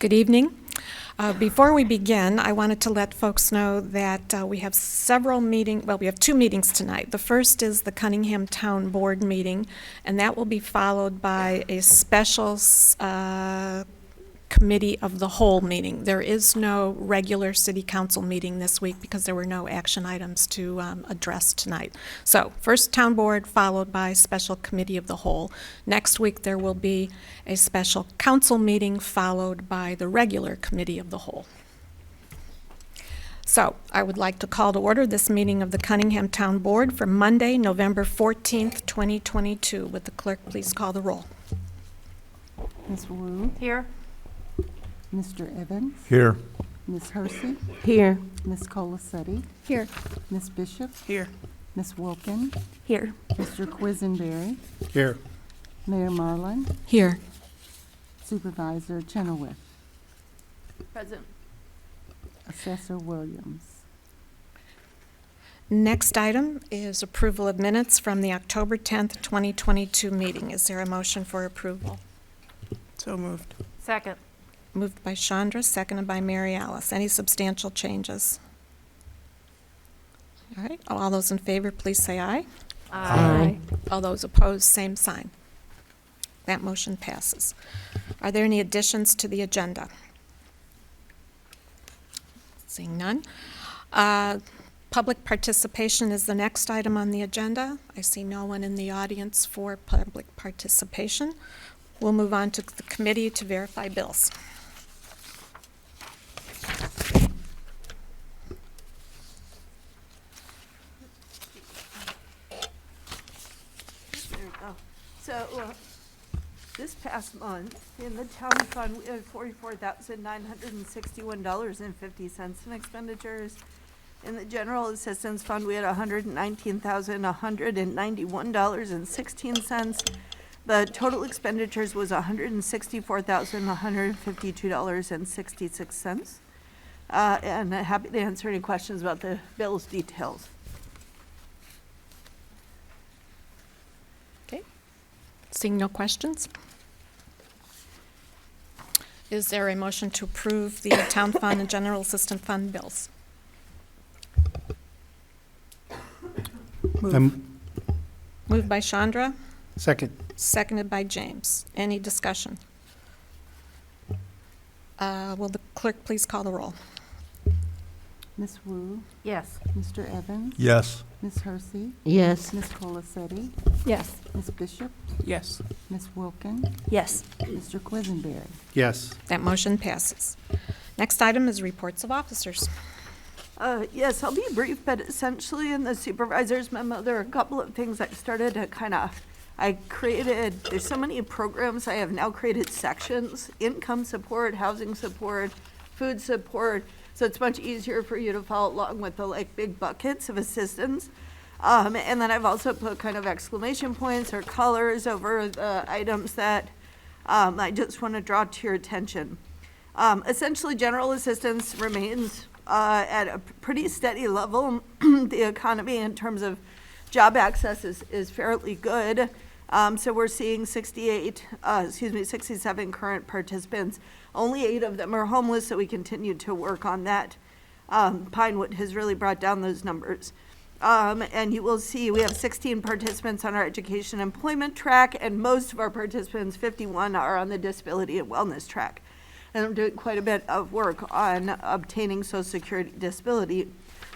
Good evening. Before we begin, I wanted to let folks know that we have we have two meetings tonight. The first is the Cunningham Town Board meeting, and that will be followed by a special Committee of the Whole meeting. There is no regular City Council meeting this week because there were no action items to address tonight. So, first Town Board, followed by special Committee of the Whole. Next week there will be a special Council meeting followed by the regular Committee of the Whole. So, I would like to call to order this meeting of the Cunningham Town Board for Monday, November 14th, 2022. Would the clerk please call the roll? Ms. Wu? Here. Mr. Evans? Here. Ms. Hersey? Here. Ms. Colasetti? Here. Ms. Bishop? Here. Ms. Wilkin? Here. Mr. Quisenberry? Here. Mayor Marlin? Here. Supervisor Chenoweth? Present. Assessor Williams? Next item is approval of minutes from the October 10th, 2022 meeting. Is there a motion for approval? So moved. Second. Moved by Chandra, seconded by Mary Alice. Any substantial changes? All right, all those in favor, please say aye. Aye. All those opposed, same sign. That motion passes. Are there any additions to the agenda? Seeing none. Public participation is the next item on the agenda. I see no one in the audience for public participation. We'll move on to the committee to verify bills. There we go. So, this past month, in the town fund, we had $44,961.50 in expenditures. In the general assistance fund, we had $119,191.16. The total expenditures was $164,152.66. And I'm happy to answer any questions about the bills details. Okay. Seeing no questions. Is there a motion to approve the town fund and general assistance fund bills? Moved by Chandra, Second. seconded by James. Any discussion? Will the clerk please call the roll? Ms. Wu? Yes. Mr. Evans? Yes. Ms. Hersey? Yes. Ms. Colasetti? Yes. Ms. Bishop? Yes. Ms. Wilkin? Yes. Mr. Quisenberry? Yes. That motion passes. Next item is reports of officers. Yes, I'll be brief, but essentially in the supervisor's memo, there are a couple of things I started to there's so many programs, I have now created sections: income support, housing support, food support, so it's much easier for you to follow along with the big buckets of assistance. And then I've also put kind of exclamation points or colors over the items that I just want to draw to your attention. Essentially, general assistance remains at a pretty steady level. The economy in terms of job access is fairly good. So we're seeing 67 current participants. Only 8 of them are homeless, so we continue to work on that. Pinewood has really brought down those numbers. And you will see we have 16 participants on our education employment track, and most of our participants, 51, are on the disability and wellness track. And I'm doing quite a bit of work on obtaining Social Security disability.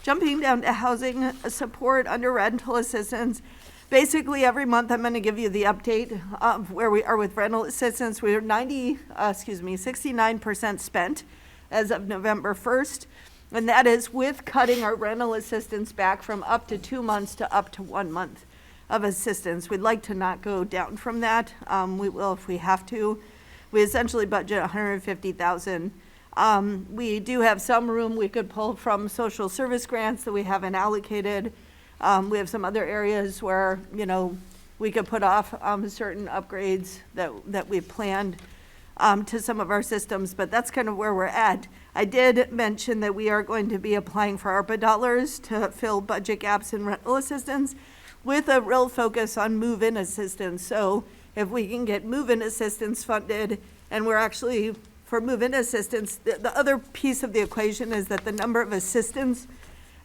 Jumping down to housing support under rental assistance, basically every month I'm going to give you the update of where we are with rental assistance. We are 69% spent as of November 1st, and that is with cutting our rental assistance back from up to 2 months to up to 1 month of assistance. We'd like to not go down from that. We will if we have to. We essentially budget $150,000. We do have some room we could pull from social service grants that we haven't allocated. We have some other areas where, we could put off certain upgrades that we planned to some of our systems, but that's kind of where we're at. I did mention that we are going to be applying for ARPA dollars to fill budget gaps in rental assistance with a real focus on move-in assistance. So if we can get move-in assistance funded, and we're actually for move-in assistance. The other piece of the equation is that the number of assistance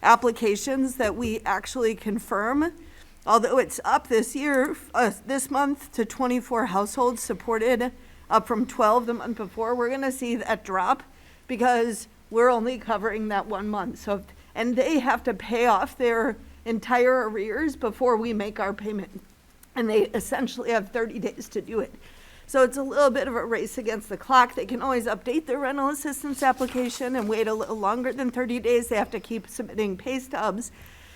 applications that we actually confirm, although it's up this year, this month to 24 households supported, up from 12 the month before, we're gonna see that drop because we're only covering that 1 month. So, and they have to pay off their entire arrears before we make our payment. And they essentially have 30 days to do it. So it's a little bit of a race against the clock. They can always update their rental assistance application and wait a little longer than 30 days. They have to keep submitting pay stubs.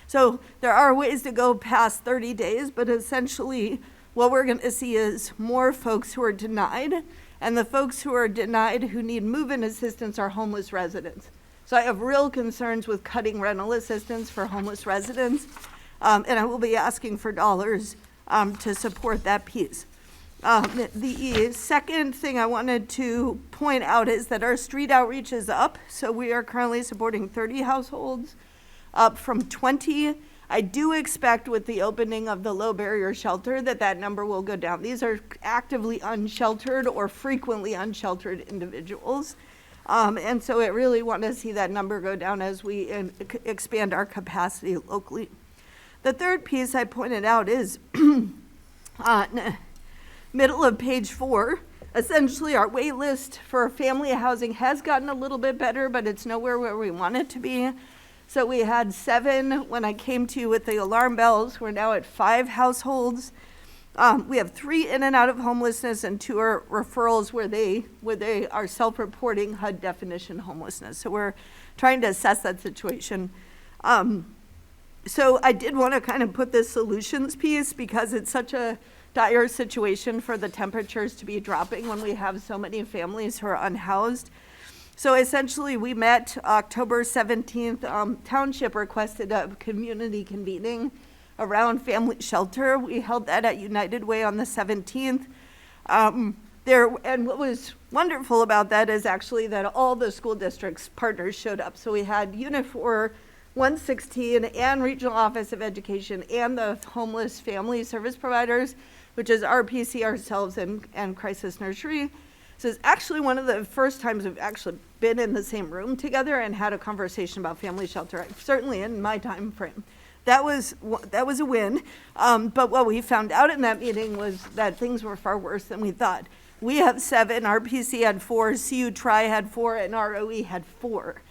So there are ways to go past 30 days, but essentially what we're going to see is more folks who are denied, and the folks who are denied who need move-in assistance are homeless residents. So I have real concerns with cutting rental assistance for homeless residents, and I will be asking for dollars to support that piece. The second thing I wanted to point out is that our street outreach is up. So we are currently supporting 30 households, up from 20. I do expect with the opening of the low barrier shelter that number will go down. These are actively unsheltered or frequently unsheltered individuals. And so I really want to see that number go down as we expand our capacity locally. The third piece I pointed out is middle of page 4. Essentially, our wait list for family housing has gotten a little bit better, but it's nowhere where we want it to be. So we had 7 when I came to you with the alarm bells. We're now at 5 households. We have 3 in and out of homelessness, and 2 are referrals where they are self-reporting HUD definition homelessness. So we're trying to assess that situation. So I did want to kind of put this solutions piece because it's such a dire situation for the temperatures to be dropping when we have so many families who are unhoused. So essentially, we met October 17th. Township requested a community convening around family shelter. We held that at United Way on the 17th. And what was wonderful about that is actually that all the school districts partners showed up. So we had Unit 4, 116, and Regional Office of Education, and the homeless family service providers, which is RPC, ourselves, and Crisis Nursery. So it's actually one of the first times we've actually been in the same room together and had a conversation about family shelter, certainly in my time frame. That was a win. But what we found out in that meeting was that things were far worse than we thought. We have 7, RPC had 4, CU Tri had 4, and ROE had 4.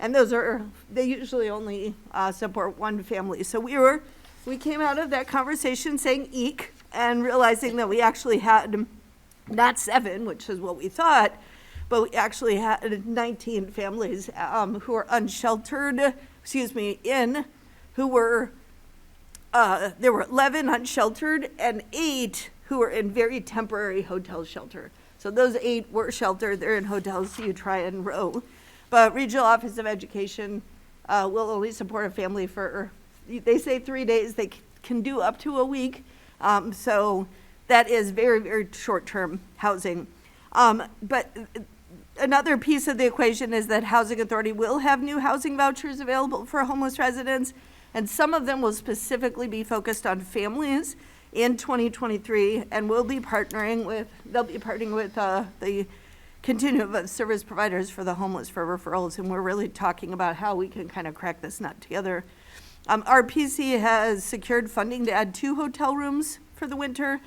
And they usually only support 1 family. So we came out of that conversation saying eek, and realizing that we actually had not 7, which is what we thought, but we actually had 19 families who were unsheltered, there were 11 unsheltered and 8 who were in very temporary hotel shelter. So those 8 were sheltered, they're in hotels, so you try and row. But Regional Office of Education will only support a family for, they say 3 days, they can do up to a week. So that is very, very short-term housing. But another piece of the equation is that Housing Authority will have new housing vouchers available for homeless residents, and some of them will specifically be focused on families in 2023, and they'll be partnering with the continuum of service providers for the homeless for referrals, and we're really talking about how we can kind of crack this nut together. RPC has secured funding to add 2 hotel rooms for the winter.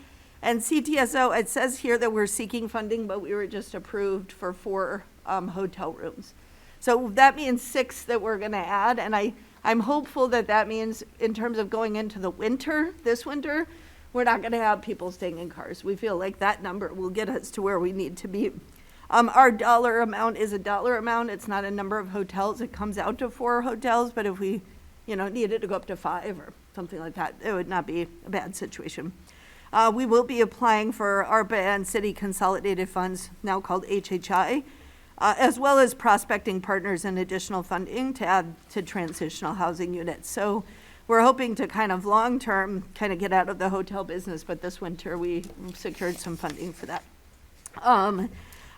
And CTSO, it says here that we're seeking funding, but we were just approved for 4 hotel rooms. So that means 6 that we're going to add. And I'm hopeful that means in terms of going into the winter, this winter, we're not going to have people staying in cars. We feel like that number will get us to where we need to be. Our dollar amount is a dollar amount. It's not a number of hotels. It comes out to 4 hotels, but if we needed to go up to 5 or something like that, it would not be a bad situation. We will be applying for ARPA and City Consolidated Funds, now called HHI, as well as prospecting partners and additional funding to add to transitional housing units. So we're hoping to kind of long-term kind of get out of the hotel business, but this winter we secured some funding for that. I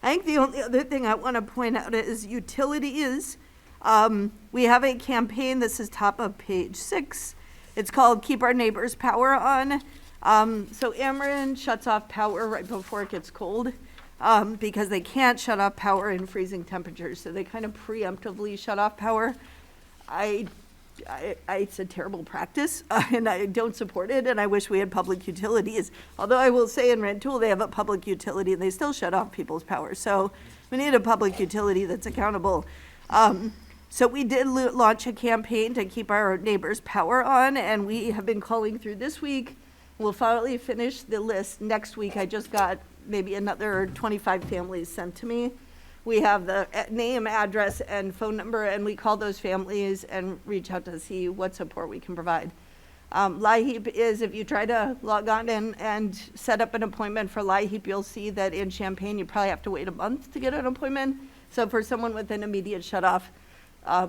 think the only other thing I want to point out is utilities. We have a campaign, this is top of page 6. It's called Keep Our Neighbors' Power On. So Ameren shuts off power right before it gets cold. because they can't shut off power in freezing temperatures, so they kind of preemptively shut off power. It's a terrible practice, and I don't support it, and I wish we had public utilities. Although I will say in Rantoul, they have a public utility, and they still shut off people's power. So we need a public utility that's accountable. So we did launch a campaign to keep our neighbors' power on, and we have been calling through this week. We'll finally finish the list next week. I just got maybe another 25 families sent to me. We have the name, address, and phone number, and we call those families and reach out to see what support we can provide. LIHEAP is, if you try to log on in and set up an appointment for LIHEAP, you'll see that in Champaign, you probably have to wait a month to get an appointment. So for someone with an immediate shutoff,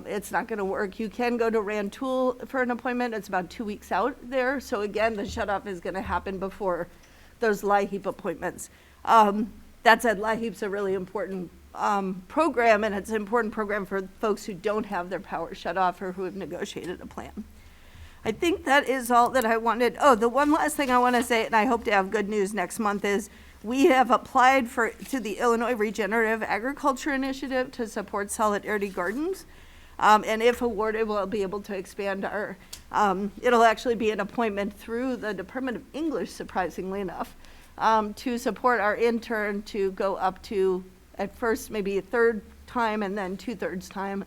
it's not going to work. You can go to Rantoul for an appointment. It's about 2 weeks out there. So again, the shutoff is going to happen before those LIHEAP appointments. That said, LIHEAP's a really important program, and it's an important program for folks who don't have their power shut off or who have negotiated a plan. I think that is all that I wanted. Oh, the one last thing I want to say, and I hope to have good news next month, is we have applied to the Illinois Regenerative Agriculture Initiative to support solidarity gardens. And if awarded, we'll be able to expand our, it'll actually be an appointment through the Department of English, surprisingly enough, to support our intern to go up to, at first, maybe a third time and then 2/3 time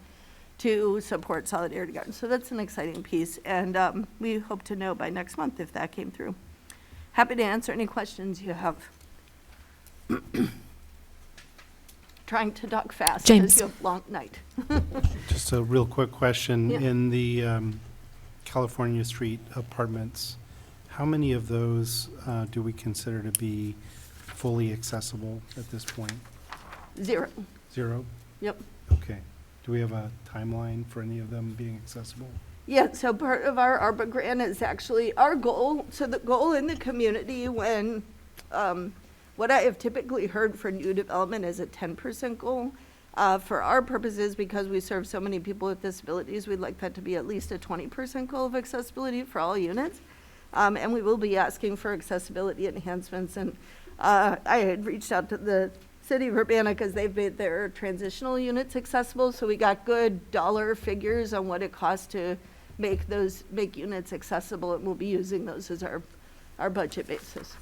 to support Solidarity Gardens. So that's an exciting piece, and we hope to know by next month if that came through. Happy to answer any questions you have. Trying to talk fast James. because you have a long night. Just a real quick question. Yeah. In the California Street apartments, how many of those do we consider to be fully accessible at this point? 0. 0? Yep. Okay. Do we have a timeline for any of them being accessible? Yeah, so part of our ARPA grant is actually our goal. So the goal in the community when, what I have typically heard for new development is a 10% goal. For our purposes, because we serve so many people with disabilities, we'd like that to be at least a 20% goal of accessibility for all units. And we will be asking for accessibility enhancements. And I had reached out to the City of Urbana because they've made their transitional units accessible. So we got good dollar figures on what it costs to make units accessible, and we'll be using those as our budget basis.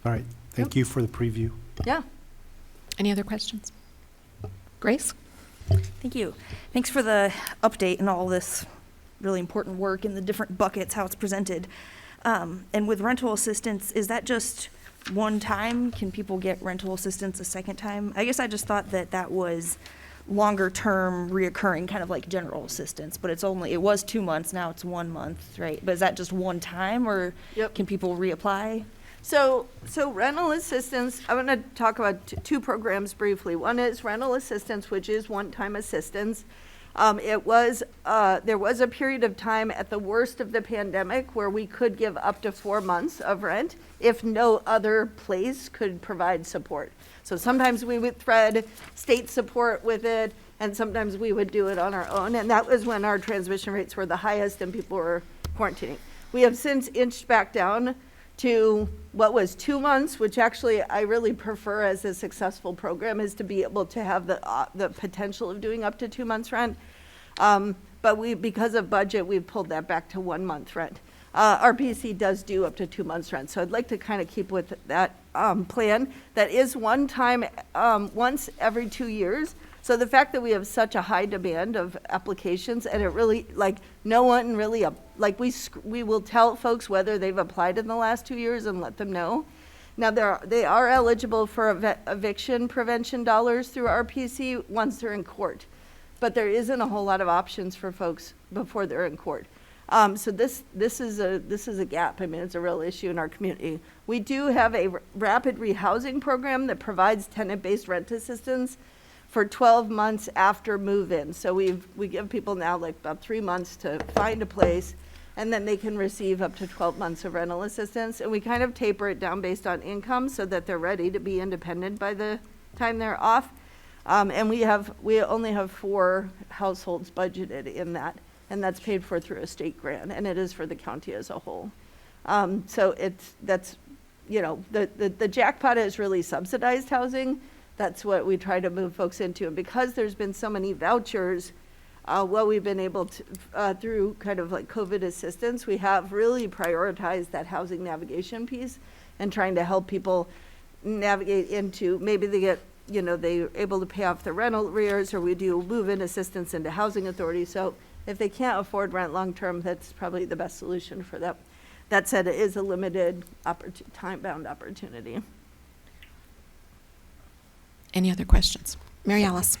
All right. Thank you for the preview. Yeah. Any other questions? Grace? Thank you. Thanks for the update and all this really important work in the different buckets, how it's presented. And with rental assistance, is that just one time? Can people get rental assistance a second time? I guess I just thought that was longer term reoccurring, kind of like general assistance, but it was 2 months, now it's 1 month, right? But is that just one time, or Yep. can people reapply? So rental assistance, I'm going to talk about two programs briefly. One is rental assistance, which is one-time assistance. There was a period of time at the worst of the pandemic where we could give up to 4 months of rent if no other place could provide support. So sometimes we would thread state support with it, and sometimes we would do it on our own. And that was when our transmission rates were the highest and people were quarantining. We have since inched back down to what was 2 months, which actually I really prefer as a successful program, is to be able to have the potential of doing up to 2 months rent. But because of budget, we've pulled that back to 1 month rent. RPC does do up to 2 months rent, so I'd like to kind of keep with that plan. That is one time, once every 2 years. So the fact that we have such a high demand of applications, and it really, like, no one really, we will tell folks whether they've applied in the last 2 years and let them know. Now, they are eligible for eviction prevention dollars through RPC once they're in court, but there isn't a whole lot of options for folks before they're in court. So this is a gap. I mean, it's a real issue in our community. We do have a rapid rehousing program that provides tenant-based rent assistance for 12 months after move-in. So we give people now like about 3 months to find a place, and then they can receive up to 12 months of rental assistance. And we kind of taper it down based on income so that they're ready to be independent by the time they're off. And we only have 4 households budgeted in that, and that's paid for through a state grant, and it is for the county as a whole. So that's the jackpot is really subsidized housing. That's what we try to move folks into. And because there's been so many vouchers, what we've been able to, through kind of like COVID assistance, we have really prioritized that housing navigation piece and trying to help people navigate into, maybe they get, they're able to pay off their rental arrears, or we do move-in assistance into housing authority. So if they can't afford rent long-term, that's probably the best solution for them. That said, it is a limited time-bound opportunity. Any other questions? Mary Alice?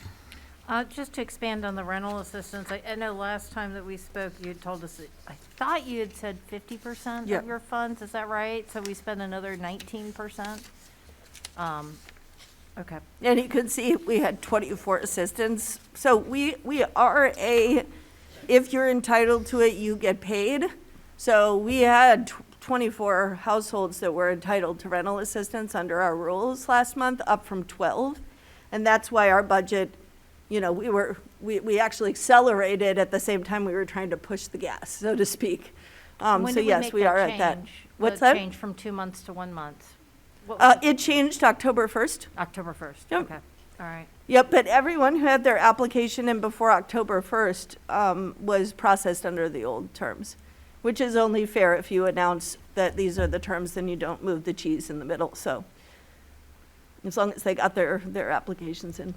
Just to expand on the rental assistance, I know last time that we spoke, you had told us, that I thought you had said 50% Yep. of your funds, is that right? So we spend another 19%? Okay. And you can see we had 24 assistants. So we are if you're entitled to it, you get paid. So we had 24 households that were entitled to rental assistance under our rules last month, up from 12. And that's why our budget, we actually accelerated at the same time we were trying to push the gas, so to speak. When So did yes, make we are at that. change? What's The that? change from 2 months to 1 month? What was it? It changed October 1st. October 1st? Yep. Okay, all right. Yep, but everyone who had their application in before October 1st was processed under the old terms, which is only fair if you announce that these are the terms, then you don't move the cheese in the middle. So as long as they got their applications in.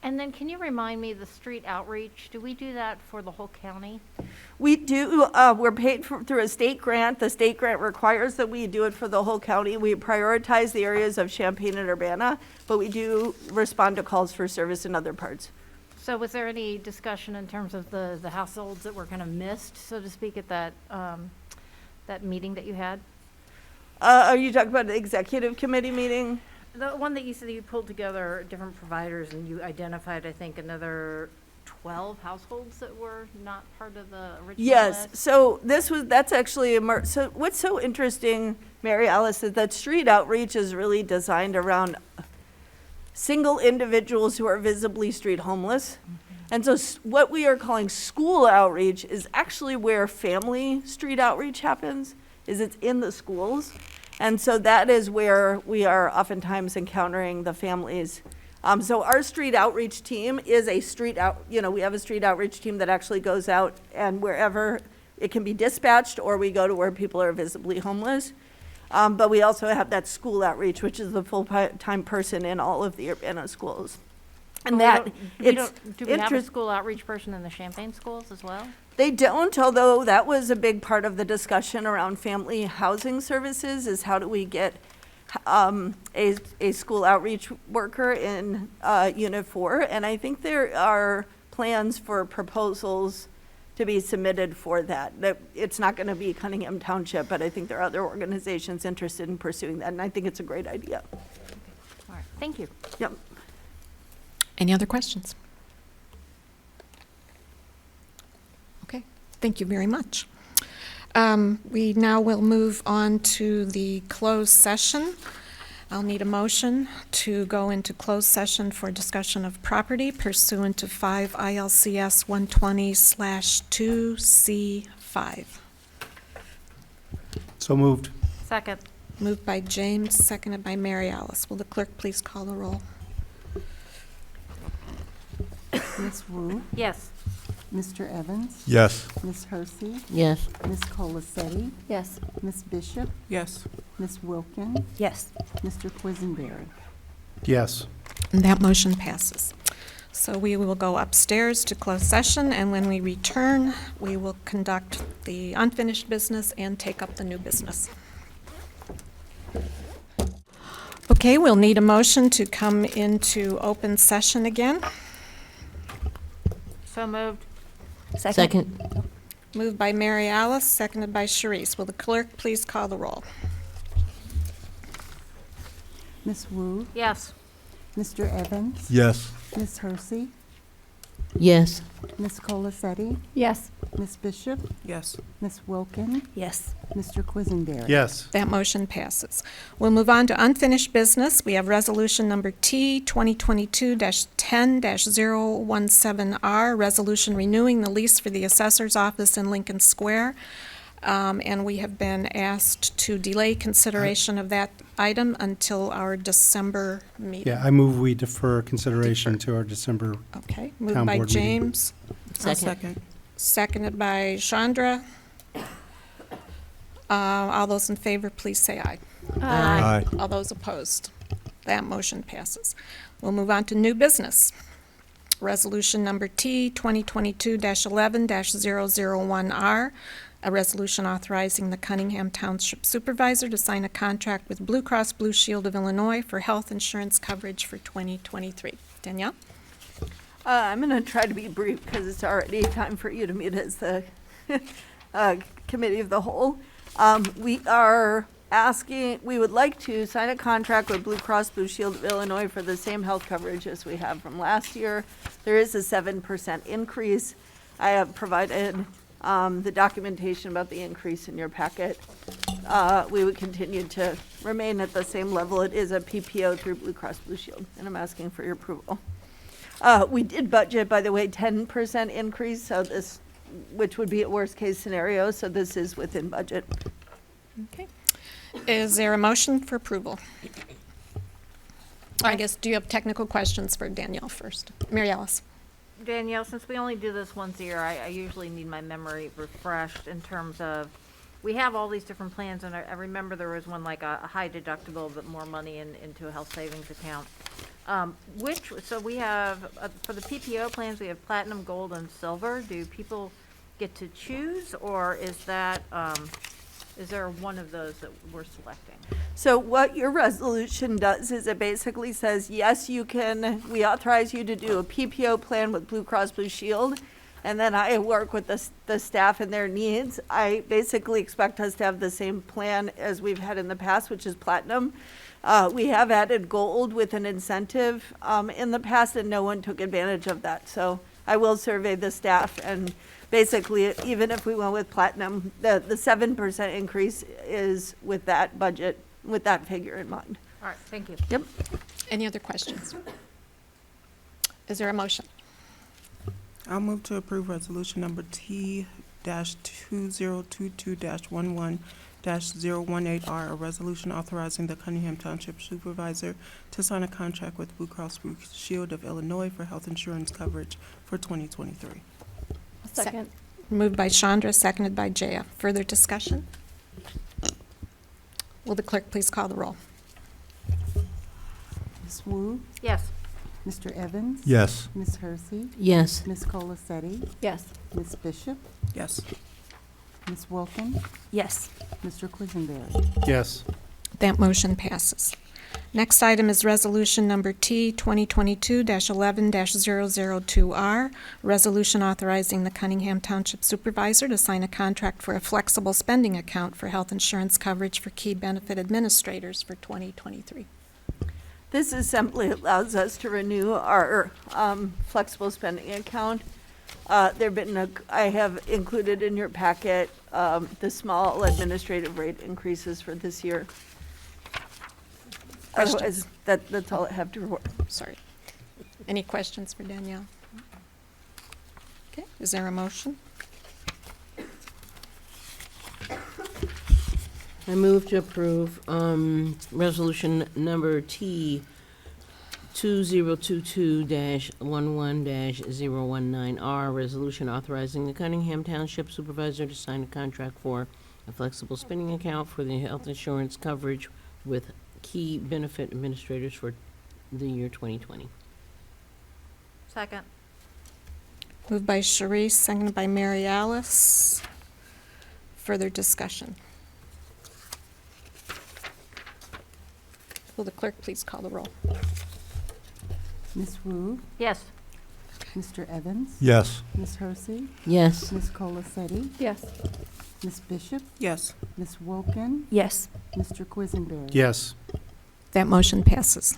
And then can you remind me, the street outreach, do we do that for the whole county? We do, we're paid through a state grant. The state grant requires that we do it for the whole county. We prioritize the areas of Champaign and Urbana, but we do respond to calls for service in other parts. So was there any discussion in terms of the households that were kind of missed, so to speak, at that meeting that you had? Are you talking about the executive committee meeting? The one that you said you pulled together different providers and you identified, I think, another 12 households that were not part of the original Yes, list? so that's actually, so what's so interesting, Mary Alice, is that street outreach is really designed around single individuals who are visibly street homeless. And so what we are calling school outreach is actually where family street outreach happens, is it's in the schools. And so that is where we are oftentimes encountering the families. So our street outreach team is we have a street outreach team that actually goes out and wherever it can be dispatched, or we go to where people are visibly homeless. But we also have that school outreach, which is the full-time person in all of the Urbana schools. And Well, that, do we have a school outreach person in the Champaign schools as well? They don't, although that was a big part of the discussion around family housing services, is how do we get a school outreach worker in Unit 4. And I think there are plans for proposals to be submitted for that. It's not going to be Cunningham Township, but I think there are other organizations interested in pursuing that, and I think it's a great idea. All right, thank you. Yep. Any other questions? Okay, thank you very much. We now will move on to the closed session. I'll need a motion to go into closed session for discussion of property pursuant to 5 ILCS 120/2C5. So moved. Second. Moved by James, seconded by Mary Alice. Will the clerk please call the roll? Ms. Wu, Yes. Mr. Evans, Yes. Ms. Hersey, Yes. Ms. Colacetti, Yes. Ms. Bishop, Yes. Ms. Wilkin, Yes. Mr. Quisenberry. Yes. And that motion passes. So we will go upstairs to closed session, and when we return, we will conduct the unfinished business and take up the new business. Okay, we'll need a motion to come into open session again. So moved. Second. Moved by Mary Alice, seconded by Sharice. Will the clerk please call the roll? Ms. Wu, Yes. Mr. Evans, Yes. Ms. Hersey, Yes. Ms. Colacetti, Yes. Ms. Bishop, Yes. Ms. Wilkin, Yes. Mr. Quisenberry. Yes. That motion passes. We'll move on to unfinished business. We have resolution number T 2022-10-017R, resolution renewing the lease for the assessor's office in Lincoln Square. And we have been asked to delay consideration of that item until our December meeting. Yeah, I move we defer consideration to our December. Okay, moved Town by board meeting. James, I'll Second. second. seconded by Chandra. All those in favor, please say aye. Aye. All those opposed? That motion passes. We'll move on to new business. Resolution number T 2022-11-001R, a resolution authorizing the Cunningham Township Supervisor to sign a contract with Blue Cross Blue Shield of Illinois for health insurance coverage for 2023. Danielle? I'm going to try to be brief because it's already time for you to meet as the committee of the whole. We would like to sign a contract with Blue Cross Blue Shield of Illinois for the same health coverage as we have from last year. There is a 7% increase. I have provided the documentation about the increase in your packet. We would continue to remain at the same level. It is a PPO through Blue Cross Blue Shield, and I'm asking for your approval. We did budget, by the way, 10% increase, so this, which would be a worst-case scenario, so this is within budget. Okay. Is there a motion for approval? I guess, do you have technical questions for Danielle first? Mary Alice? Danielle, since we only do this once a year, I usually need my memory refreshed in terms of, we have all these different plans, and I remember there was one like a high deductible, but more money into a health savings account. So we have, for the PPO plans, we have platinum, gold, and silver. Do people get to choose, or is that, is there one of those that we're selecting? So what your resolution does is it basically says, yes, you can, we authorize you to do a PPO plan with Blue Cross Blue Shield, and then I work with the staff and their needs. I basically expect us to have the same plan as we've had in the past, which is platinum. We have added gold with an incentive in the past, and no one took advantage of that. So I will survey the staff, and basically, even if we went with platinum, the 7% increase is with that budget, with that figure in mind. All right, thank you. Yep. Any other questions? Is there a motion? I'll move to approve resolution number T-2022-11-018R, a resolution authorizing the Cunningham Township Supervisor to sign a contract with Blue Cross Blue Shield of Illinois for health insurance coverage for 2023. Second. Moved by Chandra, seconded by Jaya. Further discussion? Will the clerk please call the roll? Ms. Wu, Yes. Mr. Evans? Yes. Ms. Hersey? Yes. Ms. Colacetti? Yes. Ms. Bishop? Yes. Ms. Wilkin? Yes. Mr. Quisenberry? Yes. That motion passes. Next item is resolution number T 2022-11-002R, resolution authorizing the Cunningham Township Supervisor to sign a contract for a flexible spending account for health insurance coverage for key benefit administrators for 2023. This is simply allows us to renew our flexible spending account. I have included in your packet the small administrative rate increases for this year. Questions? Otherwise, that's all I have to report. Sorry. Any questions for Danielle? Okay, is there a motion? I move to approve resolution number T 2022-11-019R, resolution authorizing the Cunningham Township Supervisor to sign a contract for a flexible spending account for the health insurance coverage with key benefit administrators for the year 2020. Second. Moved by Sharice, seconded by Mary Alice. Further discussion? Will the clerk please call the roll? Ms. Wu, Yes. Mr. Evans? Yes. Ms. Hersey? Yes. Ms. Colacetti? Yes. Ms. Bishop? Yes. Ms. Wilkin? Yes. Mr. Quisenberry? Yes. That motion passes.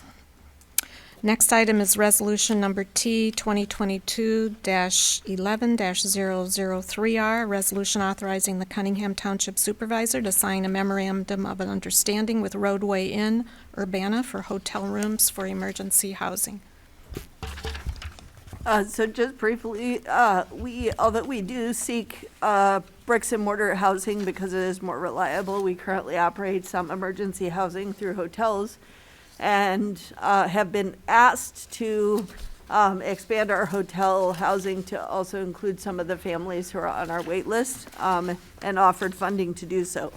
Next item is resolution number T 2022-11-003R, resolution authorizing the Cunningham Township Supervisor to sign a memorandum of an understanding with Roadway Inn Urbana for hotel rooms for emergency housing. So just briefly, although we do seek bricks and mortar housing because it is more reliable, we currently operate some emergency housing through hotels and have been asked to expand our hotel housing to also include some of the families who are on our wait list, and offered funding to do so.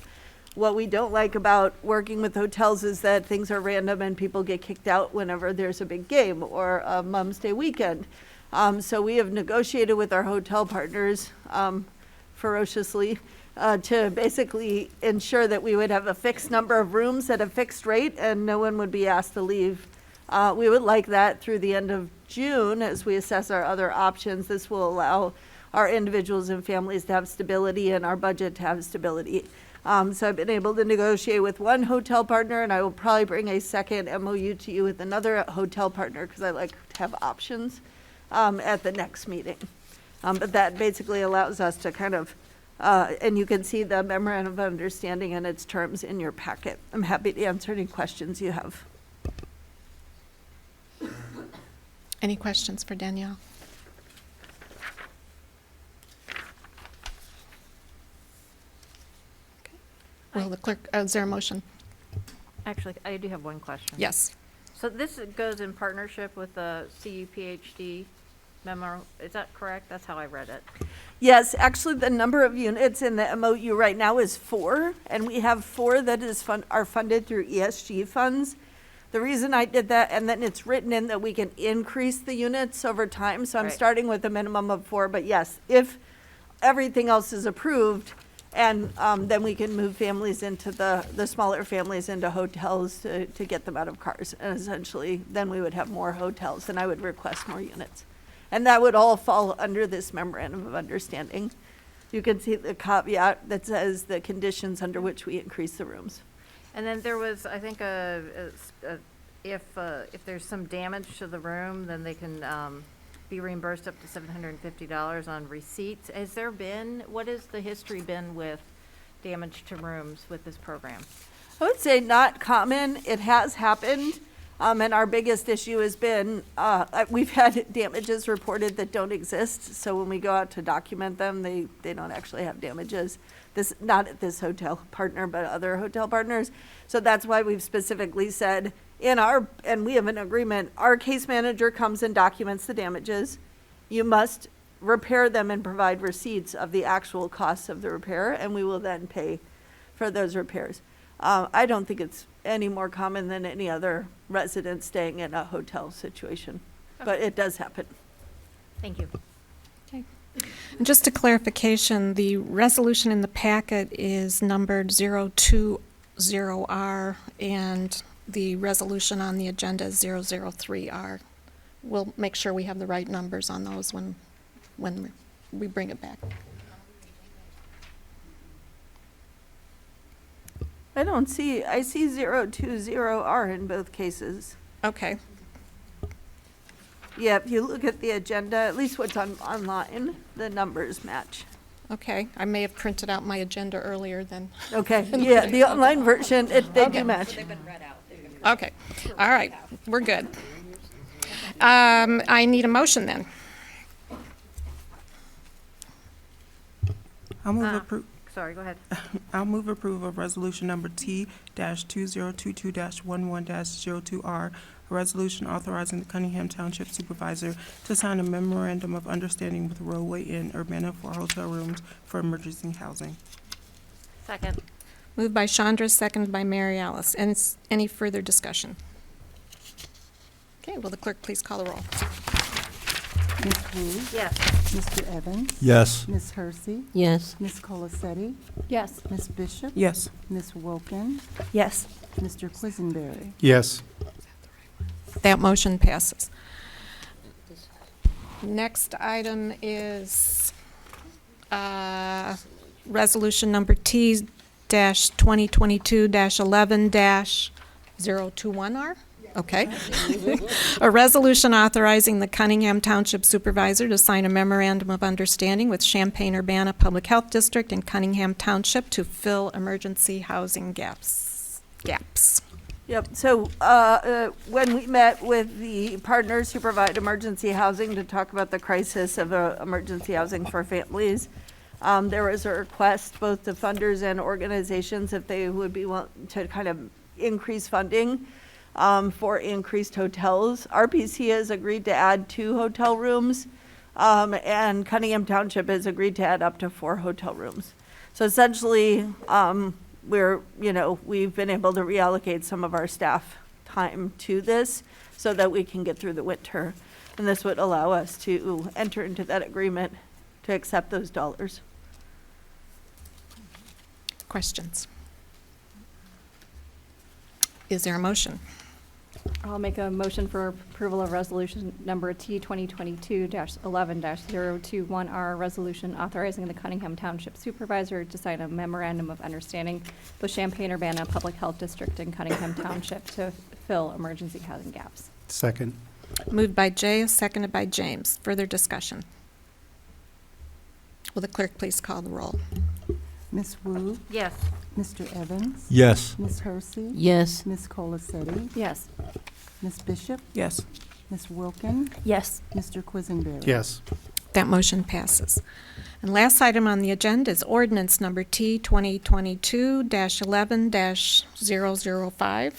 What we don't like about working with hotels is that things are random and people get kicked out whenever there's a big game or a Mom's Day weekend. So we have negotiated with our hotel partners ferociously to basically ensure that we would have a fixed number of rooms at a fixed rate and no one would be asked to leave. We would like that through the end of June as we assess our other options. This will allow our individuals and families to have stability and our budget to have stability. So I've been able to negotiate with one hotel partner, and I will probably bring a second MOU to you with another hotel partner because I like to have options at the next meeting. But that basically allows us to kind of, and you can see the memorandum of understanding and its terms in your packet. I'm happy to answer any questions you have. Any questions for Danielle? Will the clerk, is there a motion? Actually, I do have one question. Yes. So this goes in partnership with the CUPHD memo, is that correct? That's how I read it. Yes, actually, the number of units in the MOU right now is 4, and we have 4 that are funded through ESG funds. The reason I did that, and then it's written in that we can increase the units over time, so I'm Right. starting with a minimum of 4, but yes, if everything else is approved, and then we can move families into the smaller families into hotels to get them out of cars. And essentially, then we would have more hotels, and I would request more units. And that would all fall under this memorandum of understanding. You can see the caveat that says the conditions under which we increase the rooms. And then there was, I think, if there's some damage to the room, then they can be reimbursed up to $750 on receipts. Has there been, what has the history been with damage to rooms with this program? I would say not common. It has happened. And our biggest issue has been, we've had damages reported that don't exist. So when we go out to document them, they don't actually have damages. This, not at this hotel partner, but other hotel partners. So that's why we've specifically said and we have an agreement, our case manager comes and documents the damages. You must repair them and provide receipts of the actual costs of the repair, and we will then pay for those repairs. I don't think it's any more common than any other resident staying in a hotel situation, but it does happen. Thank you. And just a clarification, the resolution in the packet is numbered 020R, and the resolution on the agenda is 003R. We'll make sure we have the right numbers on those when we bring it back. I see 020R in both cases. Okay. Yeah, if you look at the agenda, at least what's online, the numbers match. Okay, I may have printed out my agenda earlier than, Okay, yeah, the online version, they Okay. do match. okay, all right, we're good. I need a motion then. I'll move Sorry, go ahead. I'll move approval of resolution number T-2022-11-02R, a resolution authorizing the Cunningham Township Supervisor to sign a memorandum of understanding with Roadway Inn Urbana for hotel rooms for emergency housing. Second. Moved by Chandra, seconded by Mary Alice. And any further discussion? Okay, will the clerk please call the roll? Ms. Wu, Yes. Mr. Evans, Yes. Ms. Hersey, Yes. Ms. Colacetti, Yes. Ms. Bishop, Yes. Ms. Wilkin, Yes. Mr. Quisenberry. Yes. That motion passes. Next item is resolution number T-2022-11-021R? Okay. A resolution authorizing the Cunningham Township Supervisor to sign a memorandum of understanding with Champaign-Urbana Public Health District and Cunningham Township to fill emergency housing gaps. Yep, so when we met with the partners who provide emergency housing to talk about the crisis of emergency housing for families, there was a request, both to funders and organizations, if they would be willing to kind of increase funding for increased hotels. RPC has agreed to add 2 hotel rooms, and Cunningham Township has agreed to add up to 4 hotel rooms. So essentially, we've been able to reallocate some of our staff time to this so that we can get through the winter. And this would allow us to enter into that agreement to accept those dollars. Questions? Is there a motion? I'll make a motion for approval of resolution number T 2022-11-021R, resolution authorizing the Cunningham Township Supervisor to sign a memorandum of understanding with Champaign-Urbana Public Health District in Cunningham Township to fill emergency housing gaps. Second. Moved by Jay, seconded by James. Further discussion? Will the clerk please call the roll? Ms. Wu, Yes. Mr. Evans? Yes. Ms. Hersey? Yes. Ms. Colacetti? Yes. Ms. Bishop? Yes. Ms. Wilkin? Yes. Mr. Quisenberry? Yes. That motion passes. And last item on the agenda is ordinance number T 2022-11-005.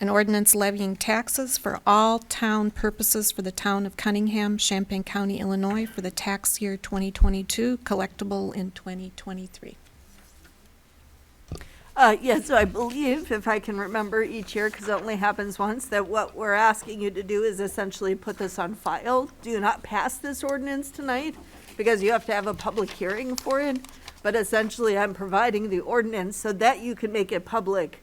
An ordinance levying taxes for all town purposes for the town of Cunningham, Champaign County, Illinois, for the tax year 2022, collectible in 2023. Yes, so I believe, if I can remember each year, because it only happens once, that what we're asking you to do is essentially put this on file. Do not pass this ordinance tonight, because you have to have a public hearing for it. But essentially, I'm providing the ordinance so that you can make it public.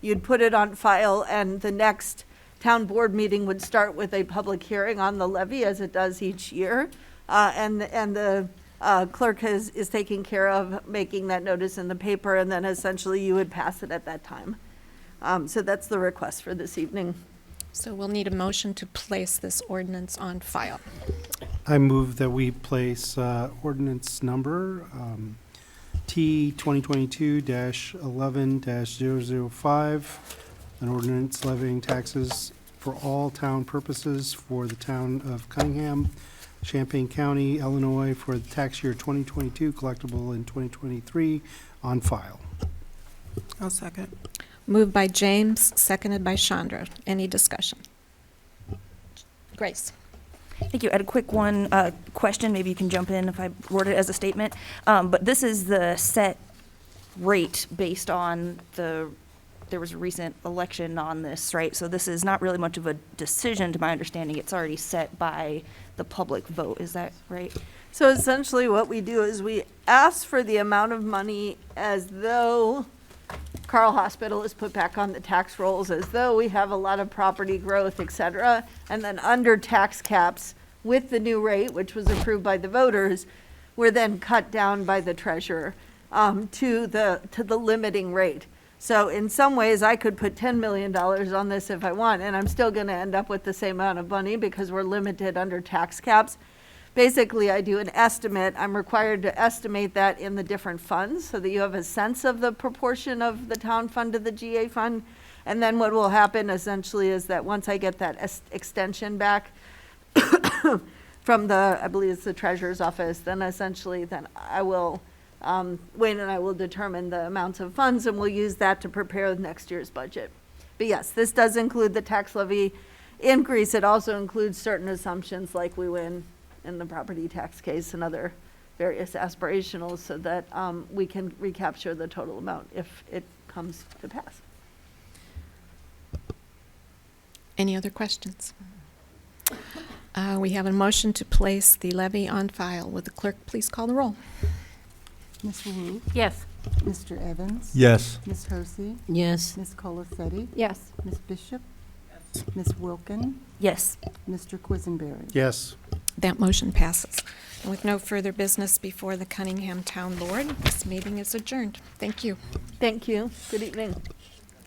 You'd put it on file, and the next town board meeting would start with a public hearing on the levy, as it does each year. And the clerk is taking care of making that notice in the paper, and then essentially you would pass it at that time. So that's the request for this evening. So we'll need a motion to place this ordinance on file. I move that we place ordinance number T 2022-11-005, an ordinance levying taxes for all town purposes for the town of Cunningham, Champaign County, Illinois, for the tax year 2022, collectible in 2023, on file. I'll second. Moved by James, seconded by Chandra. Any discussion? Grace? Thank you. I had a quick question. Maybe you can jump in if I word it as a statement. But this is the set rate based on there was a recent election on this, right? So this is not really much of a decision, to my understanding. It's already set by the public vote. Is that right? So essentially what we do is we ask for the amount of money as though Carl Hospital is put back on the tax rolls, as though we have a lot of property growth, et cetera. And then under tax caps with the new rate, which was approved by the voters, we're then cut down by the treasurer to the limiting rate. So in some ways, I could put $10 million on this if I want, and I'm still going to end up with the same amount of money because we're limited under tax caps. Basically, I do an estimate. I'm required to estimate that in the different funds so that you have a sense of the proportion of the town fund to the GA fund. And then what will happen essentially is that once I get that extension back from I believe it's the treasurer's office, then essentially I will, Wayne and I will determine the amounts of funds, and we'll use that to prepare next year's budget. But yes, this does include the tax levy increase. It also includes certain assumptions like we win in the property tax case and other various aspirationals so that we can recapture the total amount if it comes to pass. Any other questions? We have a motion to place the levy on file. Would the clerk please call the roll? Ms. Wu, Yes. Mr. Evans? Yes. Ms. Hersey? Yes. Ms. Colacetti? Yes. Ms. Bishop? Ms. Wilkin? Yes. Mr. Quisenberry? Yes. That motion passes. And with no further business before the Cunningham Town Board, this meeting is adjourned. Thank you. Thank you. Good evening.